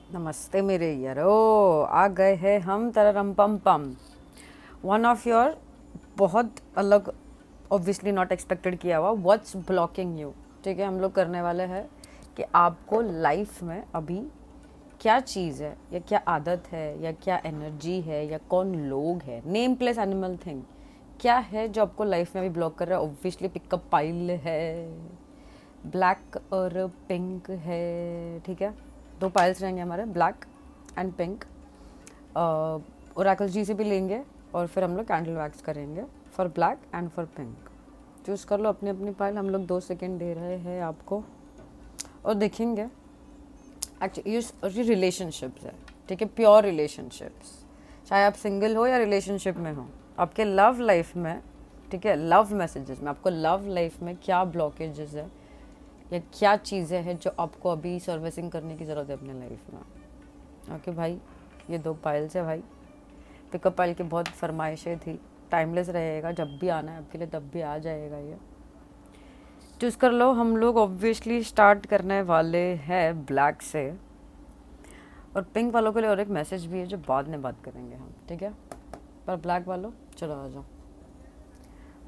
नमस्ते मेरे यारो, आ गए हैं हम तररम पम पम। वन ऑफ योर बहुत अलग, ऑब्वियसली नॉट एक्सपेक्टेड किया हुआ व्हाट्स ब्लॉकिंग यू। ठीक है, हम लोग करने वाले हैं कि आपको लाइफ में अभी क्या चीज़ है या क्या आदत है या क्या एनर्जी है या कौन लोग है, नेम प्लेस एनिमल थिंग, क्या है जो आपको लाइफ में अभी ब्लॉक कर रहा है। ऑब्वियसली पिकअप पाइल है, ब्लैक और पिंक है। ठीक है, दो पाइल्स रहेंगे हमारे, ब्लैक एंड पिंक। ओरेकल जी से भी लेंगे और फिर हम लोग कैंडल वैक्स करेंगे for black and for pink. Choose कर लो अपनी अपनी पाइल। हम लोग 2 सेकेंड दे रहे हैं आपको और देखेंगे एक्चुअली ये रिलेशनशिप्स है। ठीक है, प्योर रिलेशनशिप्स, चाहे आप सिंगल हो या रिलेशनशिप में हो, आपके लव लाइफ में। ठीक है, लव मैसेजेस में आपको लव लाइफ में क्या ब्लॉकेजेस है या क्या चीज़ें हैं जो आपको अभी सर्विसिंग करने की ज़रूरत है अपने लाइफ में। ओके भाई, ये 2 पाइल्स है भाई। पिकअप पाइल की बहुत फरमाइशें थी, टाइमलेस रहेगा, जब भी आना है आपके लिए तब भी आ जाएगा ये। चूज़ कर लो। हम लोग ऑब्वियसली स्टार्ट करने वाले हैं ब्लैक से, और पिंक वालों के लिए और एक मैसेज भी है जो बाद में बात करेंगे हम। ठीक है, पर ब्लैक वालों चलो आ जाओ।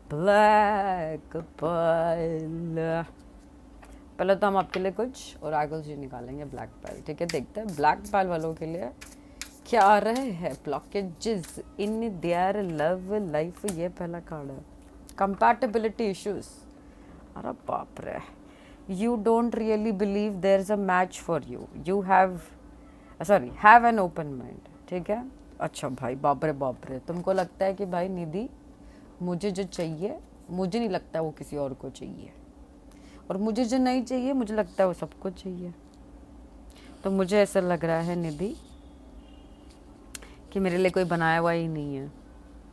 ब्लैक पाइल, पहले तो हम आपके लिए कुछ ओरेकल्स ही निकालेंगे ब्लैक पाइल। ठीक है, देखते हैं ब्लैक पाइल वालों के लिए क्या आ रहे हैं blockages in their love life. ये पहला कार्ड है, कंपैटिबिलिटी इश्यूज। अरे बाप रे, you don't really believe there is a match for you, you have have an open mind. ठीक है, अच्छा भाई, बाप रे, तुमको लगता है कि भाई निधि मुझे जो चाहिए, मुझे नहीं लगता वो किसी और को चाहिए, और मुझे जो नहीं चाहिए मुझे लगता है वो सबको चाहिए। तो मुझे ऐसा लग रहा है निधि कि मेरे लिए कोई बनाया हुआ ही नहीं है,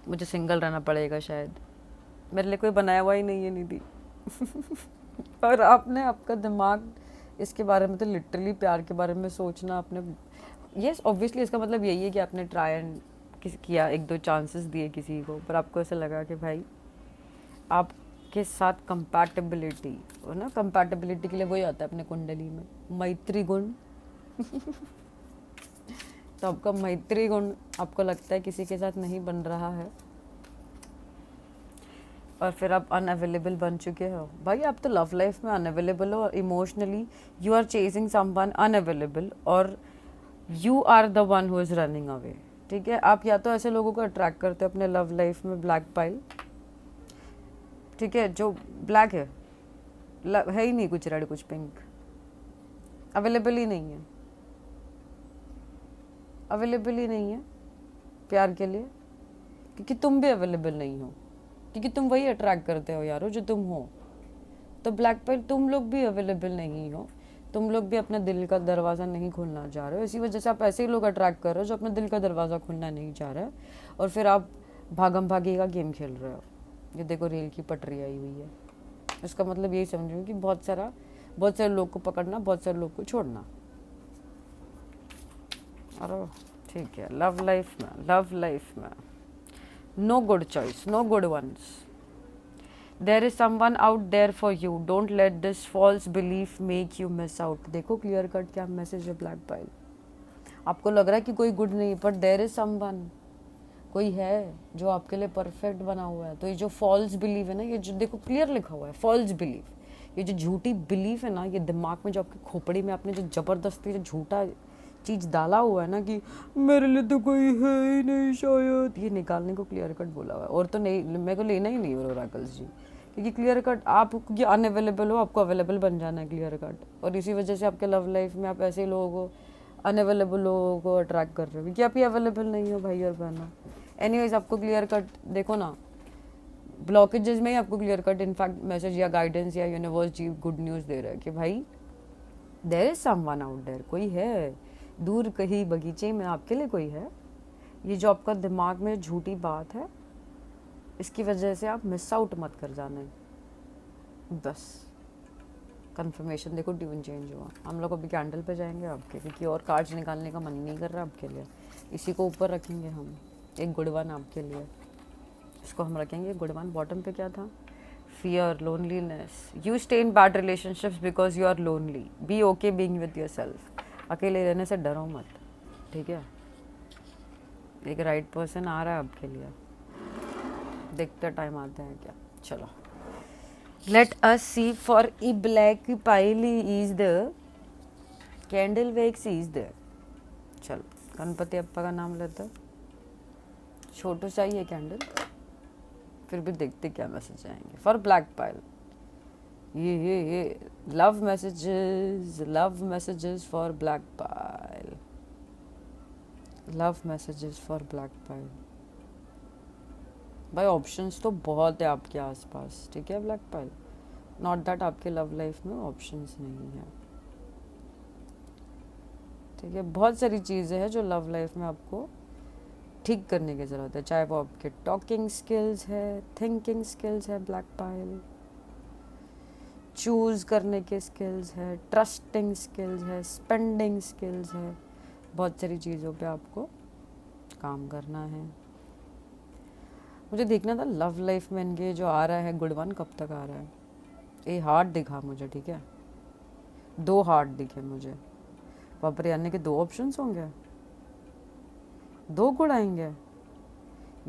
मुझे सिंगल रहना पड़ेगा शायद। मेरे लिए कोई बनाया हुआ ही नहीं है निधि। और आपने आपका दिमाग इसके बारे में, तो लिटरली प्यार के बारे में सोचना आपने, यस ऑब्वियसली इसका मतलब यही है कि आपने ट्राई एंड किया, 1-2 चांसेस दिए किसी को, पर आपको ऐसा लगा कि भाई आपके साथ कंपैटिबिलिटी हो ना। कंपैटिबिलिटी के लिए वही आता है अपने कुंडली में, मैत्री गुण। तो आपका मैत्री गुण आपको लगता है किसी के साथ नहीं बन रहा है, और फिर आप अनअवेलेबल बन चुके हो। भाई आप तो लव लाइफ में अनअवेलेबल हो, और emotionally you are chasing someone unavailable, और you are the one who is running away. ठीक है, आप या तो ऐसे लोगों को अट्रैक्ट करते हो अपने लव लाइफ में, ब्लैक पाइल। ठीक है, जो ब्लैक है ही नहीं, कुछ रेड कुछ पिंक, अवेलेबल ही नहीं है, अवेलेबल ही नहीं है प्यार के लिए, क्योंकि तुम भी अवेलेबल नहीं हो, क्योंकि तुम वही अट्रैक्ट करते हो यारो जो तुम हो। तो ब्लैक पाइल तुम लोग भी अवेलेबल नहीं हो, तुम लोग भी अपने दिल का दरवाज़ा नहीं खोलना चाह रहे हो। इसी वजह से आप ऐसे ही लोग अट्रैक्ट कर रहे हो जो अपने दिल का दरवाज़ा खोलना नहीं चाह रहे, और फिर आप भागम भागी का गेम खेल रहे हो। ये देखो रेल की पटरी आई हुई है, इसका मतलब यही समझो कि बहुत सारे लोग को पकड़ना, बहुत सारे लोग को छोड़ना। अरे ठीक है, लव लाइफ में no good choice, no good ones. There is someone out there for you, don't let this false belief make you miss out. देखो क्लियर कट क्या मैसेज है ब्लैक पाइल। आपको लग रहा है कि कोई गुड नहीं, पर देर इज समवन, कोई है जो आपके लिए परफेक्ट बना हुआ है। तो ये जो फॉल्स बिलीव है ना, ये जो देखो क्लियर लिखा हुआ है फॉल्स बिलीव, ये जो झूठी बिलीफ है ना, ये दिमाग में जो आपकी खोपड़ी में आपने जो ज़बरदस्ती जो झूठा चीज़ डाला हुआ है ना कि मेरे लिए तो कोई है ही नहीं शायद, ये निकालने को क्लियर कट बोला हुआ है। और तो नहीं, मेरे को लेना ही नहीं है ओरेकल्स जी, क्योंकि क्लियर कट आप क्योंकि अनअवेलेबल हो, आपको अवेलेबल बन जाना है क्लियर कट। और इसी वजह से आपके लव लाइफ में आप ऐसे ही लोगों को, अनअवेलेबल लोगों को अट्रैक्ट कर रहे हो, क्योंकि आप ही अवेलेबल नहीं हो भाई और बहना। एनीवेज आपको क्लियर कट देखो ना, ब्लॉकेजेस में ही आपको क्लियर कट इनफैक्ट मैसेज या गाइडेंस या यूनिवर्स जी गुड न्यूज़ दे रहा है कि भाई there is someone out there, कोई है दूर कहीं बगीचे में आपके लिए कोई है। ये जो आपका दिमाग में झूठी बात है, इसकी वजह से आप मिस आउट मत कर जाना। बस कंफर्मेशन देखो, ट्यून चेंज हुआ। हम लोग अभी कैंडल पे जाएंगे आपके, क्योंकि और कार्ड्स निकालने का मन नहीं कर रहा आपके लिए। इसी को ऊपर रखेंगे हम, एक गुड वन आपके लिए, इसको हम रखेंगे गुड वन। बॉटम पे क्या था, fear, loneliness, you stay in bad relationships because you are lonely, be okay being with yourself. अकेले रहने से डरो मत, ठीक है। एक राइट पर्सन आ रहा है आपके लिए, देखते टाइम आते हैं क्या। चलो, let us see for E black pile is the candle wax is the. चलो, गणपति अप्पा का नाम लेते हैं। छोटू सा ही है कैंडल, फिर भी देखते क्या मैसेज आएंगे फॉर ब्लैक पाइल। ये love messages for black pile, love messages for black pile. भाई ऑप्शंस तो बहुत है आपके आसपास, ठीक है ब्लैक पाइल। नॉट दैट आपके लव लाइफ में ऑप्शंस नहीं है, ठीक है। बहुत सारी चीज़ें हैं जो लव लाइफ में आपको ठीक करने की ज़रूरत है, चाहे वो आपके टॉकिंग स्किल्स है, थिंकिंग स्किल्स है ब्लैक पाइल, चूज़ करने के स्किल्स है, ट्रस्टिंग स्किल्स है, स्पेंडिंग स्किल्स है। बहुत सारी चीज़ों पे आपको काम करना है। मुझे देखना था लव लाइफ में इनके जो आ रहा है गुड वन कब तक आ रहा है। ये हार्ट दिखा मुझे, ठीक है, 2 हार्ट दिखे मुझे। बापर यानी कि 2 ऑप्शंस होंगे, 2 गुड आएंगे।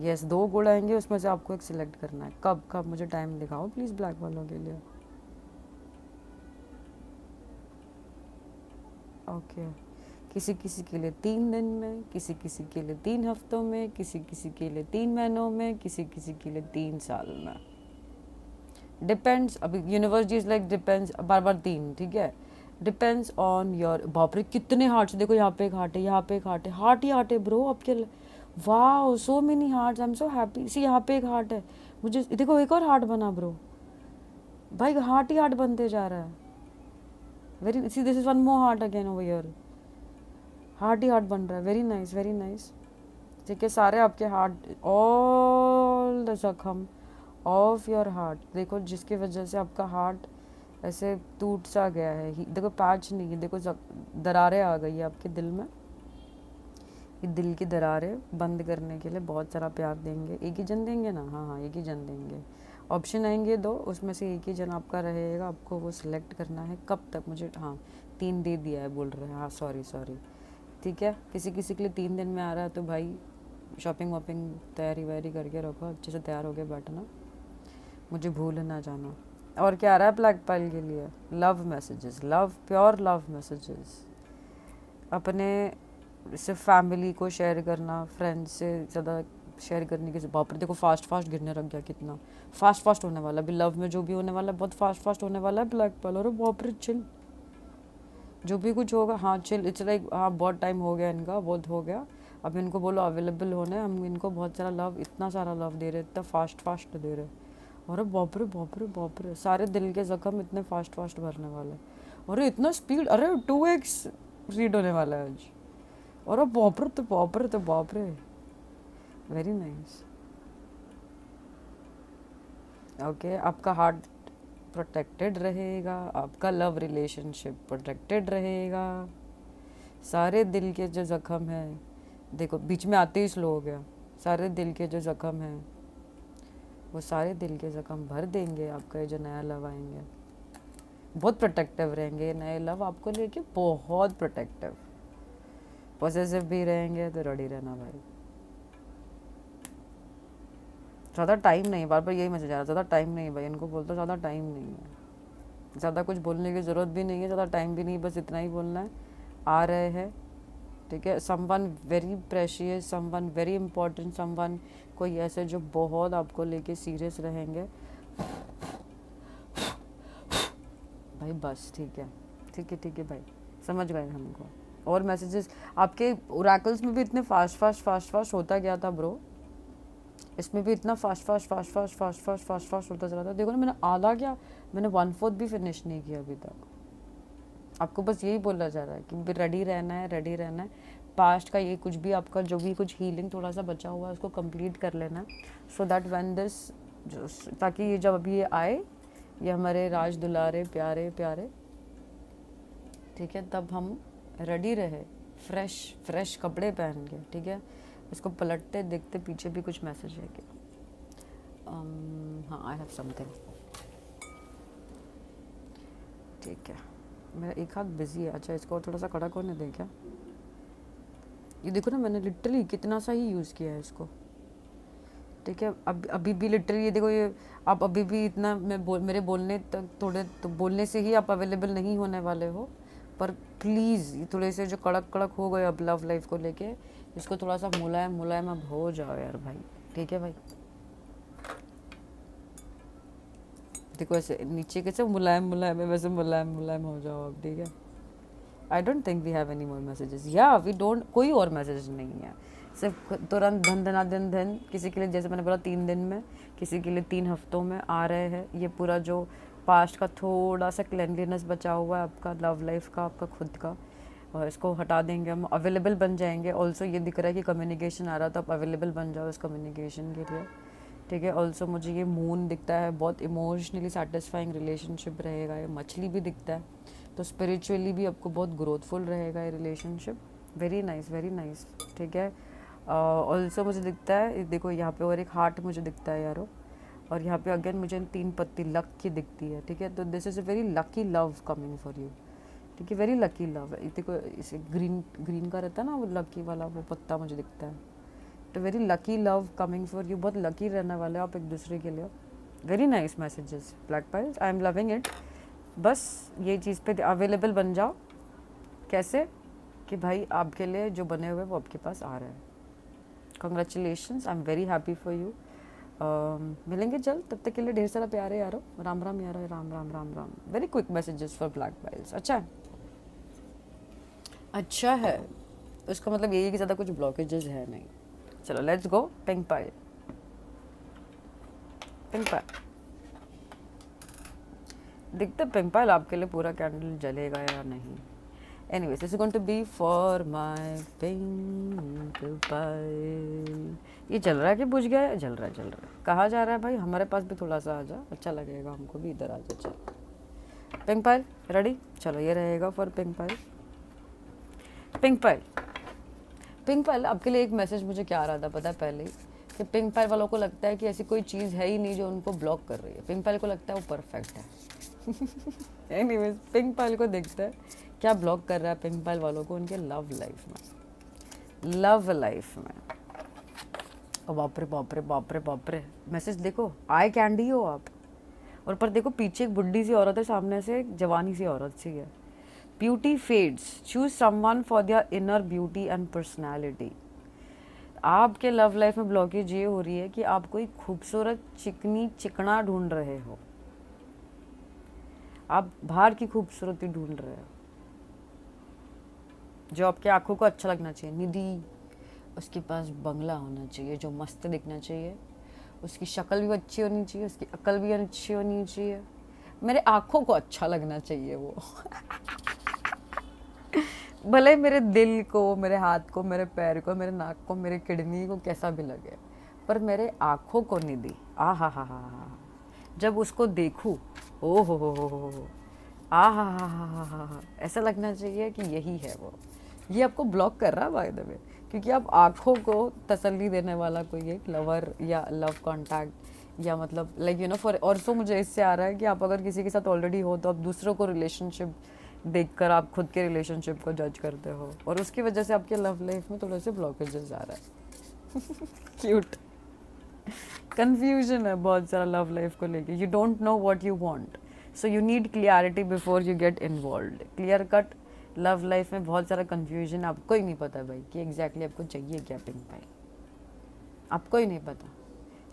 यस, 2 गुड आएंगे, उसमें से आपको एक सिलेक्ट करना है। कब कब मुझे टाइम दिखाओ प्लीज़ ब्लैक वालों के लिए। ओके, किसी किसी के लिए 3 दिन में, किसी किसी के लिए 3 हफ्तों में, किसी किसी के लिए 3 महीनों में, किसी किसी के लिए 3 साल में। डिपेंड्स, अभी यूनिवर्स इज लाइक डिपेंड्स, बार बार 3, ठीक है। Depends on your. बाप रे कितने हार्ट्स, देखो यहाँ पे एक हार्ट है, यहाँ पे एक हार्ट है, हार्ट ही हार्ट है ब्रो आपके। वाह, so many hearts, I am so happy. See यहाँ पे एक हार्ट है, मुझे देखो एक और हार्ट बना ब्रो। भाई हार्ट ही हार्ट बनते जा रहा है। Very see, this is one more heart again over here. Heart ही हार्ट बन रहा है, वेरी नाइस वेरी नाइस, ठीक है। सारे आपके हार्ट, ऑल द जख्म ऑफ योर हार्ट, देखो जिसकी वजह से आपका हार्ट ऐसे टूट सा गया है। देखो पैच नहीं है, देखो दरारें आ गई है आपके दिल में। ये दिल की दरारें बंद करने के लिए बहुत सारा प्यार देंगे। एक ही जन देंगे ना, हाँ हाँ एक ही जन देंगे। ऑप्शन आएंगे 2, उसमें से एक ही जन आपका रहेगा, आपको वो सिलेक्ट करना है। कब तक मुझे, हाँ 3 दे दिया है बोल रहे हैं, हाँ सॉरी, ठीक है। किसी किसी के लिए 3 दिन में आ रहा है तो भाई शॉपिंग वॉपिंग तैयारी वैयारी करके रखो, अच्छे से तैयार होके बैठना, मुझे भूल ना जाना। और क्या आ रहा है ब्लैक पाइल के लिए? Love messages, love, pure love messages. अपने सिर्फ फैमिली को शेयर करना, फ्रेंड्स से ज़्यादा शेयर करने की। बाप रे देखो फास्ट गिरने लग गया, कितना फास्ट होने वाला अभी लव में, जो भी होने वाला है बहुत फास्ट होने वाला है ब्लैक पाइल। और बाप रे चिल, जो भी कुछ होगा, हाँ चिल, इट्स लाइक हाँ बहुत टाइम हो गया इनका, बहुत हो गया। अब इनको बोलो अवेलेबल होने, हम इनको बहुत सारा लव, इतना सारा लव दे रहे, इतना फास्ट दे रहे। अरे बाप रे, सारे दिल के जख्म इतने फास्ट भरने वाले। अरे इतना स्पीड, अरे 2x रीड होने वाला है आज। अरे बाप रे, वेरी नाइस। ओके, आपका हार्ट प्रोटेक्टेड रहेगा, आपका लव रिलेशनशिप प्रोटेक्टेड रहेगा। सारे दिल के जो जख्म हैं, देखो बीच में आते ही स्लो हो गया, सारे दिल के जो जख्म हैं वो सारे दिल के जख्म भर देंगे। आपका ये जो नया लव आएंगे बहुत प्रोटेक्टिव रहेंगे, नए लव आपको लेके बहुत प्रोटेक्टिव, पॉसेसिव भी रहेंगे, तो रेडी रहना भाई। ज़्यादा टाइम नहीं, बार यही मैसेज आ रहा है, ज़्यादा टाइम नहीं भाई, इनको बोलता ज़्यादा टाइम नहीं है, ज़्यादा कुछ बोलने की ज़रूरत भी नहीं है, ज़्यादा टाइम भी नहीं, बस इतना ही बोलना है। आ रहे हैं, ठीक है। Someone very precious, someone very important, someone कोई ऐसे जो बहुत आपको लेके सीरियस रहेंगे भाई, बस ठीक है भाई, समझ गए हमको। और मैसेजेस आपके ओरेकल्स में भी इतने फास्ट होता गया था ब्रो, इसमें भी इतना फास्ट होता चला था। देखो ना, मैंने आधा क्या, मैंने 1/4 भी फिनिश नहीं किया अभी तक। आपको बस यही बोला जा रहा है कि रेडी रहना है। पास्ट का ये कुछ भी आपका जो भी कुछ हीलिंग थोड़ा सा बचा हुआ है उसको कंप्लीट कर लेना, सो दैट व्हेन दिस, ताकि ये जब अभी ये आए, ये हमारे राज दुलारे प्यारे, ठीक है, तब हम रेडी रहे, फ्रेश कपड़े पहन के, ठीक है। इसको पलटते देखते पीछे भी कुछ मैसेज है क्या? हाँ, आई हैव समथिंग, ठीक है। मेरा एक हाथ बिजी है। अच्छा, इसको और थोड़ा सा कड़क होने दे क्या? ये देखो ना, मैंने लिटरली कितना सा ही यूज़ किया है इसको। ठीक है, अब अभी भी लिटरली ये देखो, ये आप अभी भी इतना मेरे बोलने तक थोड़े तो बोलने से ही आप अवेलेबल नहीं होने वाले हो। पर प्लीज़ ये थोड़े से जो कड़क कड़क हो गए अब लव लाइफ को लेके, इसको थोड़ा सा मुलायम मुलायम अब हो जाओ यार भाई। ठीक है भाई, देखो ऐसे नीचे कैसे मुलायम मुलायम है, वैसे मुलायम मुलायम हो जाओ अब। ठीक है, I don't think we have any more messages, या वी डोंट, कोई और मैसेज नहीं है। सिर्फ तुरंत धन धना दिन धन, किसी के लिए जैसे मैंने बोला 3 दिन में, किसी के लिए 3 हफ्तों में आ रहे हैं। ये पूरा जो पास्ट का थोड़ा सा क्लेनलीनेस बचा हुआ है आपका लव लाइफ का, आपका खुद का, और इसको हटा देंगे हम, अवेलेबल बन जाएंगे। ऑल्सो ये दिख रहा है कि कम्युनिकेशन आ रहा, तो आप अवेलेबल बन जाओ इस कम्युनिकेशन के लिए। ठीक है, ऑल्सो मुझे ये मून दिखता है, बहुत इमोशनली सेटिस्फाइंग रिलेशनशिप रहेगा। ये मछली भी दिखता है, तो स्पिरिचुअली भी आपको बहुत ग्रोथफुल रहेगा ये relationship. Very nice, very nice. ठीक है, ऑल्सो मुझे दिखता है, देखो यहाँ पे और एक हार्ट मुझे दिखता है यारो, और यहाँ पे अगेन मुझे 3 पत्ती लक की दिखती है। ठीक है, तो this is a very lucky love coming for you. ठीक है, वेरी लकी लव है। देखो इसे ग्रीन ग्रीन का रहता है ना, वो लकी वाला वो पत्ता मुझे दिखता है। तो very lucky love coming for you, बहुत लकी रहने वाले हो आप एक दूसरे के लिए। Very nice messages black piles, I am loving it. बस ये चीज़ पे अवेलेबल बन जाओ। कैसे कि भाई आपके लिए जो बने हुए वो आपके पास आ रहे हैं। Congratulations, I am very happy for you. मिलेंगे जल्द, तब तक के लिए ढेर सारा प्यार है यारो। राम राम यारो, Ram Ram Ram Ram. Very quick messages for black piles. अच्छा है, अच्छा है, उसका मतलब यही है कि ज़्यादा कुछ ब्लॉकेजेस है नहीं। चलो let's go. Pink pile, pink pile दिखते, पिंक पाइल आपके लिए पूरा कैंडल जलेगा या नहीं। Anyways, this is going to be for my pink pile. ये चल रहा है कि बुझ गया है? जल रहा है, जल रहा है। कहाँ जा रहा है भाई? हमारे पास भी थोड़ा सा आ जा, अच्छा लगेगा हमको भी। इधर आ जा, चल। पिंक पाइल रेडी, चलो ये रहेगा for pink pile. Pink pile, pink pile आपके लिए एक मैसेज मुझे क्या आ रहा था पता है पहले ही, कि पिंक पाइल वालों को लगता है कि ऐसी कोई चीज़ है ही नहीं जो उनको ब्लॉक कर रही है। पिंक पाइल को लगता है वो परफेक्ट है। एनीवेज, पिंक पाइल को देखते हैं क्या ब्लॉक कर रहा है पिंक पाइल वालों को उनके लव लाइफ में। लव लाइफ में ओ बाप रे बाप रे बाप रे बाप रे, मैसेज देखो, आई कैंडी हो आप। और पर देखो पीछे एक बुढ़ी सी औरत है, सामने से एक जवानी सी औरत सी है। Beauty fades, choose someone for their inner beauty and personality. आपके लव लाइफ में ब्लॉकेज ये हो रही है कि आप कोई खूबसूरत चिकनी चिकना ढूंढ रहे हो, आप बाहर की खूबसूरती ढूंढ रहे हो जो आपके आंखों को अच्छा लगना चाहिए। निधि, उसके पास बंगला होना चाहिए जो मस्त दिखना चाहिए, उसकी शक्ल भी अच्छी होनी चाहिए, उसकी अकल भी अच्छी होनी चाहिए, मेरे आंखों को अच्छा लगना चाहिए वो। भले मेरे दिल को, मेरे हाथ को, मेरे पैर को, मेरे नाक को, मेरे किडनी को कैसा भी लगे, पर मेरे आँखों को निधि, आ हा, जब उसको देखूं, ओ हो, आ हा, ऐसा लगना चाहिए कि यही है वो। ये आपको ब्लॉक कर रहा है बाय द वे, क्योंकि आप आँखों को तसल्ली देने वाला कोई एक लवर या लव कॉन्टैक्ट, या मतलब लाइक यू नो फॉर, और सो मुझे इससे आ रहा है कि आप अगर किसी के साथ ऑलरेडी हो तो आप दूसरों को रिलेशनशिप देखकर आप खुद के रिलेशनशिप को जज करते हो, और उसकी वजह से आपके लव लाइफ में थोड़े से ब्लॉकेजेस आ रहा है। क्यूट कंफ्यूजन है बहुत सारा लव लाइफ को लेके। You don't know what you want, so you need clarity before you get involve. Clear cut love life में बहुत सारा कंफ्यूजन, आपको ही नहीं पता भाई कि एग्जैक्टली आपको चाहिए क्या। पिंक पाइल आपको ही नहीं पता।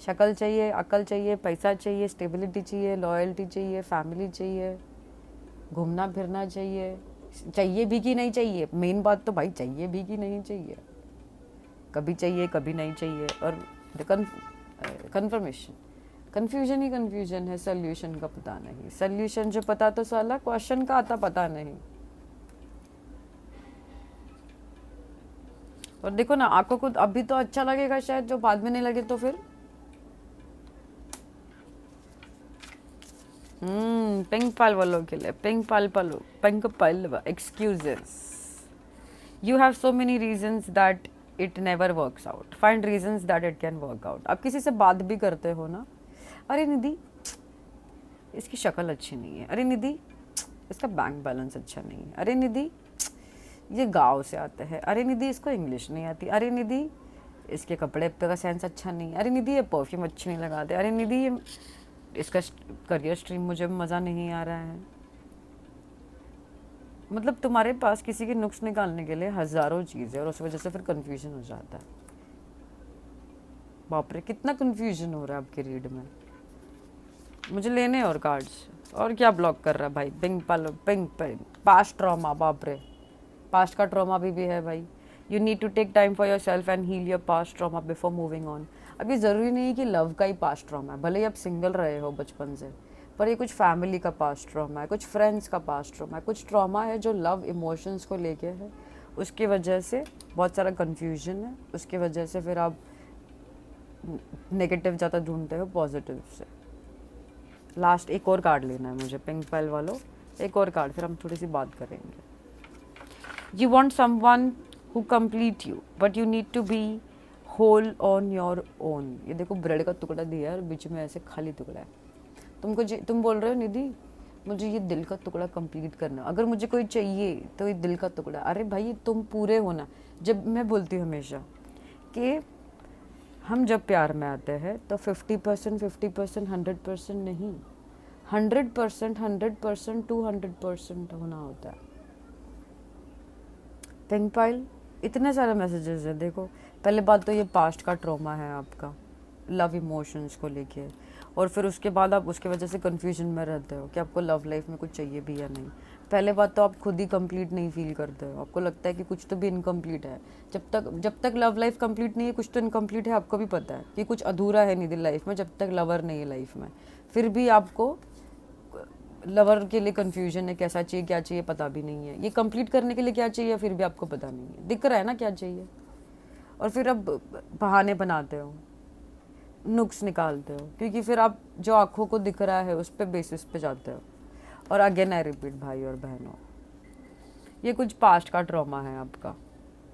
शक्ल चाहिए, अकल चाहिए, पैसा चाहिए, स्टेबिलिटी चाहिए, लॉयल्टी चाहिए, फैमिली चाहिए, घूमना फिरना चाहिए, चाहिए भी कि नहीं चाहिए। मेन बात तो भाई चाहिए भी कि नहीं चाहिए, कभी चाहिए कभी नहीं चाहिए। और कन्फर्मेशन, कन्फ्यूजन ही कन्फ्यूजन है, सोल्यूशन का पता नहीं। सोल्यूशन जो पता तो साला क्वेश्चन का आता पता नहीं। और देखो ना, आंखों को अभी तो अच्छा लगेगा शायद, जो बाद में नहीं लगे तो फिर पिंक पाल वालों के लिए, पिंक पाल पालो, pink Pal excuses. You have so many reasons that it never works out, find reasons that it can work out. आप किसी से बात भी करते हो ना, अरे निधि इसकी शक्ल अच्छी नहीं है, अरे निधि इसका बैंक बैलेंस अच्छा नहीं है, अरे निधि ये गाँव से आता है, अरे निधि इसको इंग्लिश नहीं आती, अरे निधि इसके कपड़े का सेंस अच्छा नहीं है, अरे निधि ये परफ्यूम अच्छी नहीं लगाते, अरे निधि ये इसका करियर स्ट्रीम मुझे मज़ा नहीं आ रहा है। मतलब तुम्हारे पास किसी के नुक्स निकालने के लिए हज़ारों चीज़ें और उस वजह से फिर कंफ्यूजन हो जाता है। बाप रे कितना कंफ्यूजन हो रहा है आपके रीड में। मुझे लेने और कार्ड्स और क्या ब्लॉक कर रहा है भाई। पिंक पास्ट ट्रॉमा, बाप रे पास्ट का ट्रॉमा भी है भाई। You need to take time for yourself and heal your past trauma before moving on. अब ये ज़रूरी नहीं है कि लव का ही पास्ट ट्रॉमा है, भले ही आप सिंगल रहे हो बचपन से, पर ये कुछ फैमिली का पास्ट ट्रॉमा है, कुछ फ्रेंड्स का पास्ट ट्रॉमा है, कुछ ट्रॉमा है जो लव इमोशंस को लेके है। उसकी वजह से बहुत सारा कन्फ्यूजन है, उसकी वजह से फिर आप नेगेटिव ज़्यादा ढूंढते हो पॉजिटिव से। लास्ट एक और कार्ड लेना है मुझे, पिंक पेल वालों एक और कार्ड, फिर हम थोड़ी सी बात करेंगे। You want someone who complete you but you need to be whole on your own. ये देखो ब्रेड का टुकड़ा दिया है और बीच में ऐसे खाली टुकड़ा है। तुम बोल रहे हो निधि मुझे ये दिल का टुकड़ा कंप्लीट करना, अगर मुझे कोई चाहिए तो ये दिल का टुकड़ा। अरे भाई तुम पूरे हो ना। जब मैं बोलती हूँ हमेशा कि हम जब प्यार में आते हैं तो 50% 100% नहीं, 100% 200% होना होता है। पिंक पाइल इतने सारे मैसेजेस हैं। देखो पहले बात तो ये पास्ट का ट्रॉमा है आपका लव इमोशंस को लेके, और फिर उसके बाद आप उसके वजह से कंफ्यूजन में रहते हो कि आपको लव लाइफ में कुछ चाहिए भी या नहीं। पहले बात तो आप खुद ही कंप्लीट नहीं फील करते हो, आपको लगता है कि कुछ तो भी इनकम्प्लीट है। जब तक लव लाइफ कंप्लीट नहीं है कुछ तो इनकम्प्लीट है, आपको भी पता है कि कुछ अधूरा है निधि लाइफ में जब तक लवर नहीं है लाइफ में। फिर भी आपको लवर के लिए कंफ्यूजन है, कैसा चाहिए क्या चाहिए पता भी नहीं है, ये कंप्लीट करने के लिए क्या चाहिए फिर भी आपको पता नहीं है। दिख रहा है ना क्या चाहिए, और फिर अब बहाने बनाते हो, नुक्स निकालते हो, क्योंकि फिर आप जो आंखों को दिख रहा है उस पे बेसिस पे जाते हो। और अगेन आई रिपीट भाई और बहनों, ये कुछ पास्ट का ट्रॉमा है आपका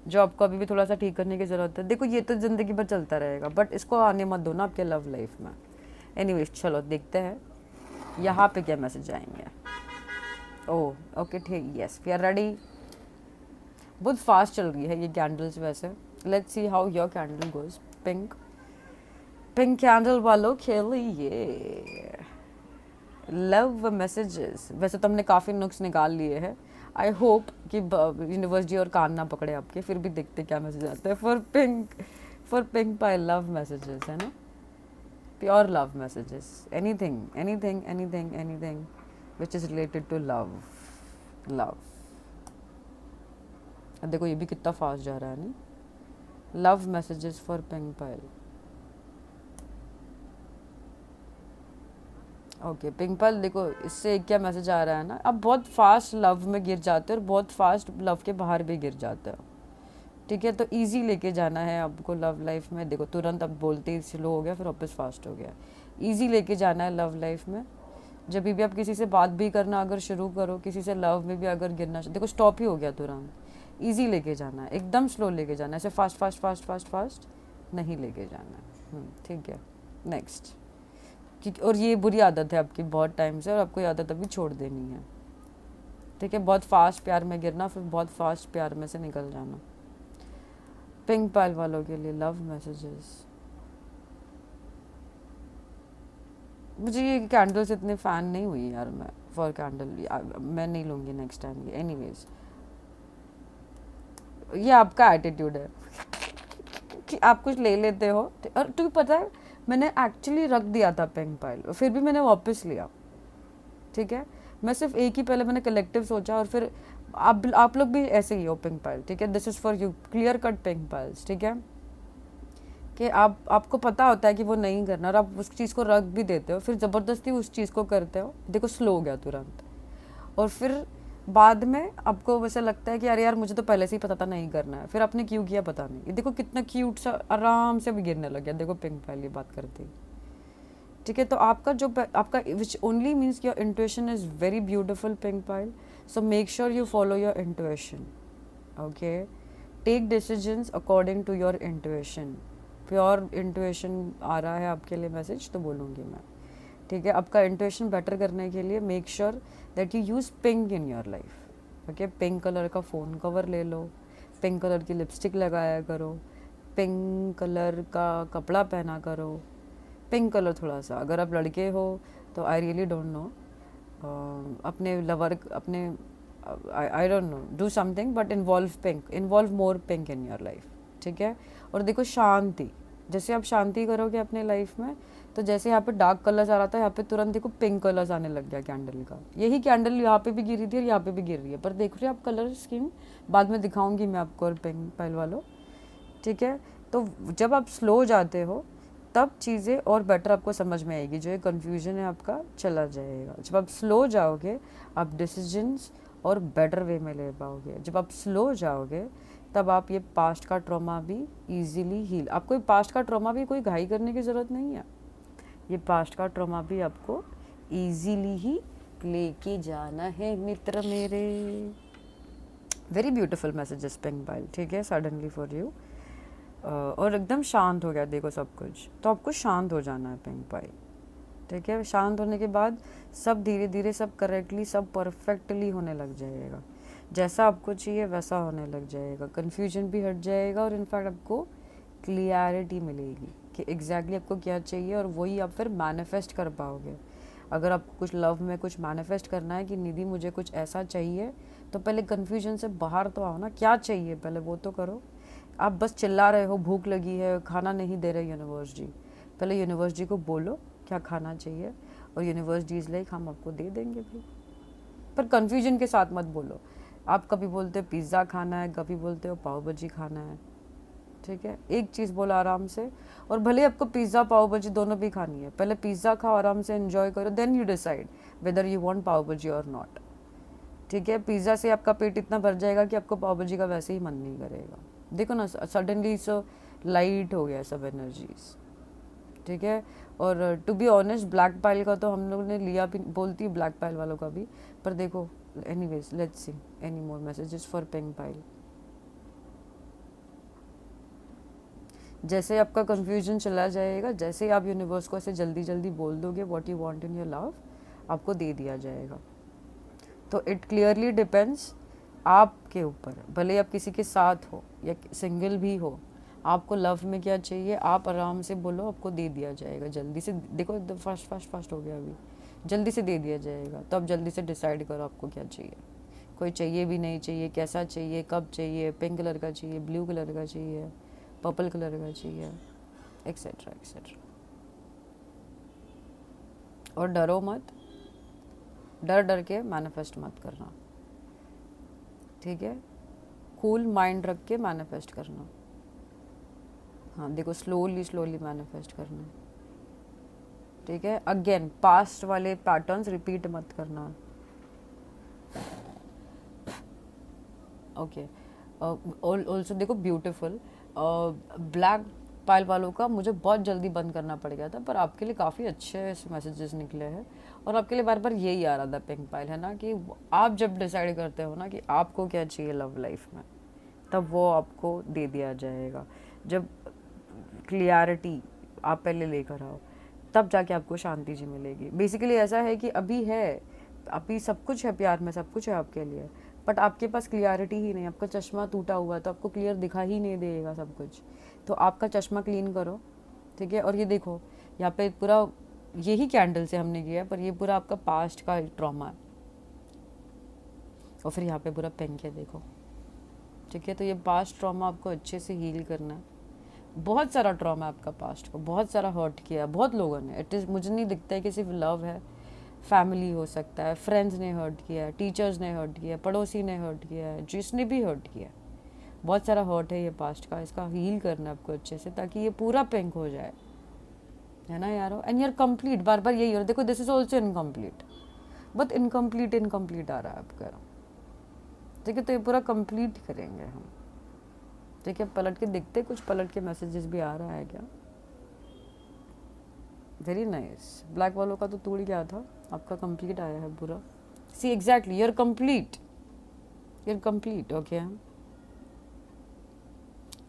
जो आपको अभी भी थोड़ा सा ठीक करने की ज़रूरत है। देखो ये तो ज़िंदगी भर चलता रहेगा, बट इसको आने मत दो ना आपके लव लाइफ में। एनीवेज चलो देखते हैं यहाँ पे क्या मैसेज आएंगे। ओह ओके ठीक, यस वी आर रेडी। बहुत फास्ट चल रही है ये कैंडल्स वैसे। Let's see how your candle goes. Pink candle वालों खेलिए लव मैसेजेस। वैसे तो हमने काफ़ी नुक्स निकाल लिए हैं। आई होप कि यूनिवर्सिटी और कान ना पकड़े आपके, फिर भी देखते क्या मैसेज आते हैं for pink by love messages, है ना, pure love messages, anything which is related to love. देखो ये भी कितना फास्ट जा रहा है नहीं। Love messages for pink Payal. Okay pink Payal, देखो इससे क्या मैसेज आ रहा है ना, अब बहुत फास्ट लव में गिर जाते हो और बहुत फास्ट लव के बाहर भी गिर जाते हो। ठीक है, तो इजी लेके जाना है आपको लव लाइफ में। देखो तुरंत अब बोलते ही स्लो हो गया फिर वापस फास्ट हो गया। इजी लेके जाना है लव लाइफ में। जब भी आप किसी से बात भी करना अगर शुरू करो, किसी से लव में भी अगर गिरना, देखो स्टॉप ही हो गया तुरंत। इजी लेके जाना है, एकदम स्लो लेके जाना है, ऐसे फास्ट नहीं लेके जाना है। ठीक है नेक्स्ट। और ये बुरी आदत है आपकी बहुत टाइम से, और आपको ये आदत अभी छोड़ देनी है। ठीक है, बहुत फास्ट प्यार में गिरना फिर बहुत फास्ट प्यार में से निकल जाना। पिंक पायल वालों के लिए लव मैसेजेस। मुझे ये कैंडल्स इतने फ़ैन नहीं हुई यार मैं फॉर कैंडल, मैं नहीं लूँगी नेक्स्ट टाइम ये। एनीवेज ये आपका एटीट्यूड है कि आप कुछ ले लेते हो। और तुम्हें पता है मैंने एक्चुअली रख दिया था पिंक पाइल, फिर भी मैंने वापस लिया। ठीक है, मैं सिर्फ एक ही पहले मैंने कलेक्टिव सोचा, और फिर आप लोग भी ऐसे ही हो पिंक पाइल। ठीक है, this is for you, clear cut pink piles. ठीक है, कि आपको पता होता है कि वो नहीं करना और आप उस चीज़ को रख भी देते हो, फिर ज़बरदस्ती उस चीज़ को करते हो। देखो स्लो हो गया तुरंत, और फिर बाद में आपको वैसे लगता है कि अरे यार मुझे तो पहले से ही पता था नहीं करना है, फिर आपने क्यों किया पता नहीं। ये देखो कितना क्यूट सा आराम से भी गिरने लग गया। देखो पिंक पाइल ये बात करती। ठीक है, तो आपका which only means your intuition is very beautiful pink pile. So make sure you follow your intuition. Okay, take decisions according to your intuition. Pure intuition आ रहा है आपके लिए मैसेज तो बोलूँगी मैं। ठीक है, आपका इंट्यूशन बेटर करने के लिए make sure that you use pink in your life. Okay, pink colour का फ़ोन कवर ले लो, पिंक कलर की लिपस्टिक लगाया करो, पिंक कलर का कपड़ा पहना करो, पिंक कलर थोड़ा सा, अगर आप लड़के हो तो आई रियली डोंट नो, अपने लवर अपने I don't know, do something but involve more pink in your life. ठीक है, और देखो शांति, जैसे आप शांति करोगे अपने लाइफ में, तो जैसे यहाँ पे डार्क कलर्स आ रहा था, यहाँ पे तुरंत देखो पिंक कलर्स आने लग गया कैंडल का। यही कैंडल यहाँ पे भी गिरी थी और यहाँ पे भी गिर रही है, पर देख रहे हो आप कलर स्कीम, बाद में दिखाऊंगी मैं आपको और पिंक पहल वालों। ठीक है, तो जब आप स्लो जाते हो तब चीज़ें और बेटर आपको समझ में आएगी, जो ये कन्फ्यूजन है आपका चला जाएगा। जब आप स्लो जाओगे आप डिसीजंस और बेटर वे में ले पाओगे। जब आप स्लो जाओगे तब आप ये पास्ट का ट्रॉमा भी इजीली हील, आपको पास्ट का ट्रॉमा भी कोई घाई करने की ज़रूरत नहीं है, ये पास्ट का ट्रॉमा भी आपको इजीली ही लेके जाना है मित्र मेरे। Very beautiful messages pink pile. ठीक है, सडनली फॉर यू, और एकदम शांत हो गया देखो सब कुछ, तो आपको शांत हो जाना है पिंक पाइल। ठीक है, शांत होने के बाद सब धीरे धीरे सब करेक्टली सब परफेक्टली होने लग जाएगा, जैसा आपको चाहिए वैसा होने लग जाएगा, कन्फ्यूजन भी हट जाएगा और इनफैक्ट आपको क्लियरिटी मिलेगी कि एग्जैक्टली आपको क्या चाहिए, और वही आप फिर मैनिफेस्ट कर पाओगे। अगर आपको कुछ लव में कुछ मैनिफेस्ट करना है कि निधि मुझे कुछ ऐसा चाहिए, तो पहले कन्फ्यूजन से बाहर तो आओ ना, क्या चाहिए पहले वो तो करो। आप बस चिल्ला रहे हो भूख लगी है, खाना नहीं दे रहे यूनिवर्स जी, पहले यूनिवर्स जी को बोलो क्या खाना चाहिए, और यूनिवर्स जी इज लाइक हम आपको दे देंगे भाई, पर कन्फ्यूजन के साथ मत बोलो। आप कभी बोलते हो पिज़्ज़ा खाना है, कभी बोलते हो पाव भाजी खाना है। ठीक है, एक चीज़ बोलो आराम से, और भले आपको पिज़्ज़ा पाव भाजी दोनों भी खानी है, पहले पिज़्ज़ा खाओ आराम से एंजॉय करो, then you decide whether you want pav bhaji और नॉट। ठीक है, पिज़्ज़ा से आपका पेट इतना भर जाएगा कि आपको पाव भाजी का वैसे ही मन नहीं करेगा। देखो ना, सडनली सो लाइट हो गया सब एनर्जीज। ठीक है, और to be honest black pile का तो हम लोग ने लिया भी, बोलती है ब्लैक पाइल वालों का भी, पर देखो anyways let's see any more messages for pink pile. जैसे आपका कंफ्यूजन चला जाएगा, जैसे आप यूनिवर्स को ऐसे जल्दी जल्दी बोल दोगे what you want in your love, आपको दे दिया जाएगा। तो इट क्लियरली डिपेंड्स आपके ऊपर, भले आप किसी के साथ हो या सिंगल भी हो, आपको लव में क्या चाहिए आप आराम से बोलो, आपको दे दिया जाएगा जल्दी से। देखो एकदम फास्ट हो गया, अभी जल्दी से दे दिया जाएगा। तो आप जल्दी से डिसाइड करो आपको क्या चाहिए, कोई चाहिए भी नहीं चाहिए, कैसा चाहिए, कब चाहिए, पिंक कलर का चाहिए, ब्लू कलर का चाहिए, पर्पल कलर का चाहिए, एक्सेट्रा एक्सेट्रा। और डरो मत, डर डर के मैनिफेस्ट मत करना। ठीक है, कूल माइंड रख के मैनिफेस्ट करना। हाँ देखो, स्लोली स्लोली मैनिफेस्ट करना। ठीक है, अगेन पास्ट वाले पैटर्न्स रिपीट मत करना। ओके, ऑल्सो देखो ब्यूटीफुल ब्लैक पाइल वालों का मुझे बहुत जल्दी बंद करना पड़ गया था, पर आपके लिए काफ़ी अच्छे मैसेजेस निकले हैं, और आपके लिए बार बार यही आ रहा था पिंक पाइल, है ना, कि आप जब डिसाइड करते हो ना कि आपको क्या चाहिए लव लाइफ में, तब वो आपको दे दिया जाएगा। जब क्लियरिटी आप पहले लेकर आओ, तब जाके आपको शांति जी मिलेगी। बेसिकली ऐसा है कि अभी सब कुछ है, प्यार में सब कुछ है आपके लिए, बट आपके पास क्लियरिटी ही नहीं, आपका चश्मा टूटा हुआ है, तो आपको क्लियर दिखा ही नहीं देगा सब कुछ। तो आपका चश्मा क्लीन करो। ठीक है, और ये देखो यहाँ पे पूरा यही कैंडल से हमने किया, पर ये पूरा आपका पास्ट का ट्रॉमा है, और फिर यहाँ पे पूरा पिंक है देखो। ठीक है, तो ये पास्ट ट्रॉमा आपको अच्छे से हील करना है। बहुत सारा ट्रॉमा है आपका पास्ट को, बहुत सारा हर्ट किया है बहुत लोगों ने। इट इज़, मुझे नहीं दिखता है कि सिर्फ लव है, फैमिली हो सकता है, फ्रेंड्स ने हर्ट किया है, टीचर्स ने हर्ट किया है, पड़ोसी ने हर्ट किया है, जिसने भी हर्ट किया है, बहुत सारा हर्ट है ये पास्ट का। इसका हील करना है आपको अच्छे से, ताकि ये पूरा पिंक हो जाए, है ना यारो। एंड यूर कंप्लीट, बार बार यही हो रहा है। देखो दिस इज ऑल्सो इनकम्प्लीट, बहुत इनकम्प्लीट आ रहा है आपका। ठीक है, तो ये पूरा कंप्लीट करेंगे हम। ठीक है, पलट के देखते, कुछ पलट के मैसेजेस भी आ रहा है क्या। Very nice. ब्लैक वालों का तो टूट गया था, आपका कंप्लीट आया है पूरा। सी एग्जैक्टली, यूर कंप्लीट, ओके।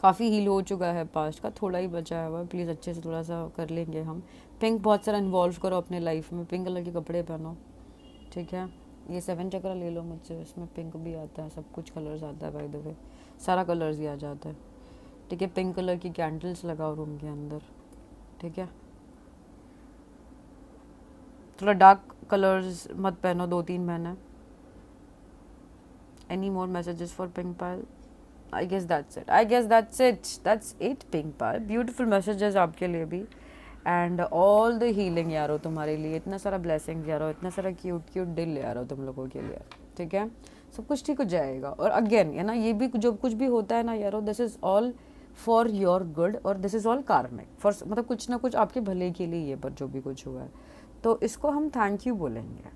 काफ़ी हील हो चुका है पास्ट का, थोड़ा ही बचा हुआ है, प्लीज़ अच्छे से थोड़ा सा कर लेंगे हम। पिंक बहुत सारा इन्वॉल्व करो अपने लाइफ में, पिंक कलर के कपड़े पहनो, ठीक है। ये 7 चक्र ले लो मुझसे, इसमें पिंक भी आता है, सब कुछ कलर्स आता है बाय द वे, सारा कलर्स ही आ जाता है, ठीक है। पिंक कलर की कैंडल्स लगाओ रूम के अंदर, ठीक है। थोड़ा डार्क कलर्स मत पहनो 2-3 महीने। Any more messages for pink pile? I guess that's it, I guess that's it pink pile. Beautiful messages आपके लिए भी, एंड ऑल द हीलिंग यारो तुम्हारे लिए, इतना सारा ब्लेसिंग्स यारो, इतना सारा क्यूट क्यूट दिल यारो तुम लोगों के लिए, ठीक है। सब कुछ ठीक हो जाएगा। और अगेन है ना, ये भी जो कुछ भी होता है ना यारो, this is all for your good, और दिस इज़ ऑल कार्मिक फॉर, मतलब कुछ ना कुछ आपके भले के लिए ये, पर जो भी कुछ हुआ है तो इसको हम थैंक यू बोलेंगे,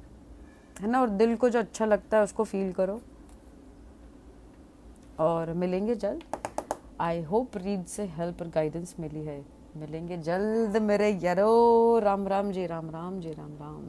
है ना। और दिल को जो अच्छा लगता है उसको फील करो, और मिलेंगे जल्द। आई होप रीड से हेल्प और गाइडेंस मिली है। मिलेंगे जल्द मेरे यारो। राम राम जी, राम राम जी, राम राम।